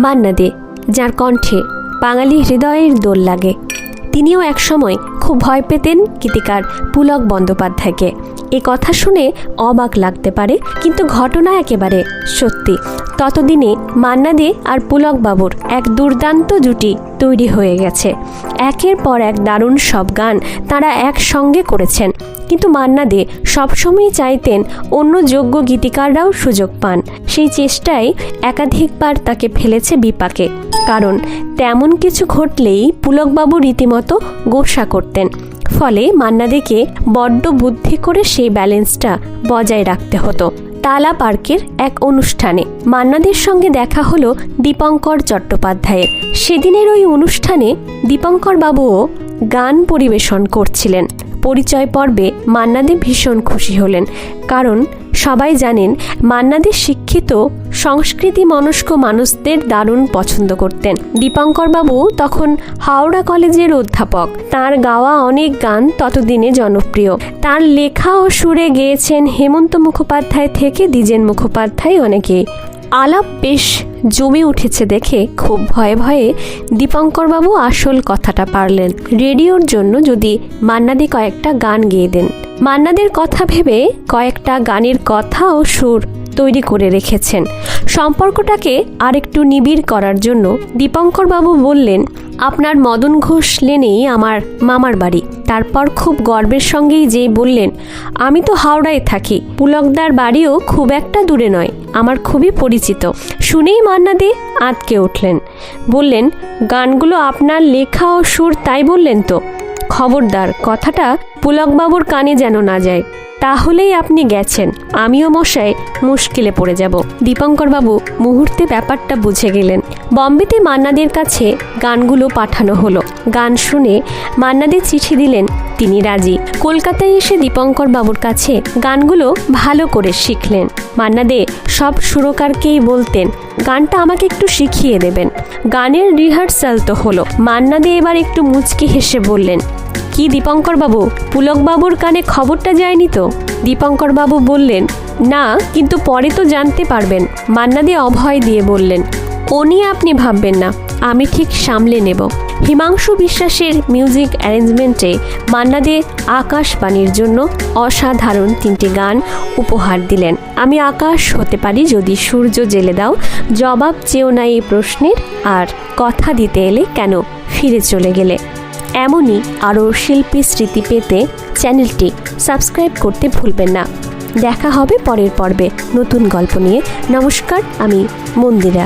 মান্না দে, যার কণ্ঠে বাঙালি হৃদয়ের দোল লাগে। তিনিও একসময় খুব ভয় পেতেন গীতিকার পুলক বন্দ্যোপাধ্যায়কে। এ কথা শুনে অবাক লাগতে পারে, কিন্তু ঘটনা একেবারে সত্যি। ততদিনে মান্না দে আর পুলক বাবুর এক দুর্দান্ত জুটি তৈরি হয়ে গেছে। একের পর এক দারুণ সব গান তারা একসঙ্গে করেছেন। কিন্তু মান্না দে সবসময়ই চাইতেন অন্য যোগ্য গীতিকাররাও সুযোগ পান। সেই চেষ্টায় একাধিকবার তাকে ফেলেছে বিপাকে। কারণ তেমন কিছু ঘটলেই পুলকবাবু রীতিমতো গোসা করতেন। ফলে মান্না দেকে বড্ড বুদ্ধি করে সেই ব্যালেন্সটা বজায় রাখতে হতো। তালা পার্কের এক অনুষ্ঠানে মান্নাদের সঙ্গে দেখা হলো দীপঙ্কর চট্টোপাধ্যায়ের। সেদিনের ওই অনুষ্ঠানে দীপঙ্কর বাবুও গান পরিবেশন করছিলেন। পরিচয় পর্বে মান্না দে ভীষণ খুশি হলেন, কারণ সবাই জানেন মান্না দে শিক্ষিত সংস্কৃতি মনস্ক মানুষদের দারুণ পছন্দ করতেন। দীপঙ্কর বাবু তখন হাওড়া কলেজের অধ্যাপক। তার গাওয়া অনেক গান ততদিনে জনপ্রিয়। তার লেখা ও সুরে গেয়েছেন হেমন্ত মুখোপাধ্যায় থেকে দ্বিজেন মুখোপাধ্যায় অনেকেই। আলাপ বেশ জমে উঠেছে দেখে খুব ভয়ে ভয়ে দীপঙ্কর বাবু আসল কথাটা পারলেন। রেডিওর জন্য যদি মান্না দে কয়েকটা গান গেয়ে দেন। মান্নাদের কথা ভেবে কয়েকটা গানের কথা ও সুর তৈরি করে রেখেছেন। সম্পর্কটাকে আরেকটু নিবিড় করার জন্য দীপঙ্কর বাবু বললেন, আপনার মদন ঘোষ লেনেই আমার মামার বাড়ি। তারপর খুব গর্বের সঙ্গেই যেই বললেন, আমি তো হাওড়ায় থাকি, পুলকদার বাড়িও খুব একটা দূরে নয়, আমার খুবই পরিচিত। শুনেই মান্না দে আঁতকে উঠলেন। বললেন, গানগুলো আপনার লেখা ও সুর, তাই বললেন তো? খবরদার কথাটা পুলকবাবুর কানে যেন না যায়, তাহলেই আপনি গেছেন, আমিও মশাই মুশকিলে পড়ে যাব। দীপঙ্কর বাবু মুহূর্তে ব্যাপারটা বুঝে গেলেন। বম্বেতে মান্নাদের কাছে গানগুলো পাঠানো হলো। গান শুনে মান্নাদের চিঠি দিলেন, তিনি রাজি। কলকাতায় এসে দীপঙ্কর বাবুর কাছে গানগুলো ভালো করে শিখলেন। মান্না দে সব সুরকারকেই বলতেন, গানটা আমাকে একটু শিখিয়ে দেবেন। গানের রিহার্সাল তো হলো। মান্না দে এবার একটু মুচকি হেসে বললেন, কি দীপঙ্কর বাবু, পুলক বাবুর কানে খবরটা যায়নি তো? দীপঙ্কর বাবু বললেন, না, কিন্তু পরে তো জানতে পারবেন। মান্না দে অভয় দিয়ে বললেন, ও নিয়ে আপনি ভাববেন না, আমি ঠিক সামলে নেব। হিমাংশু বিশ্বাসের মিউজিক অ্যারেঞ্জমেন্টে মান্না দে আকাশবাণীর জন্য অসাধারণ 3টি গান উপহার দিলেন। আমি আকাশ হতে পারি যদি সূর্য জেলে দাও, জবাব চেয়েও না এই প্রশ্নের, আর কথা দিতে এলে কেন ফিরে চলে গেলে। এমনই আরও শিল্পী স্মৃতি পেতে চ্যানেলটি সাবস্ক্রাইব করতে ভুলবেন না। দেখা হবে পরের পর্বে নতুন গল্প নিয়ে। নমস্কার, আমি মন্দিরা।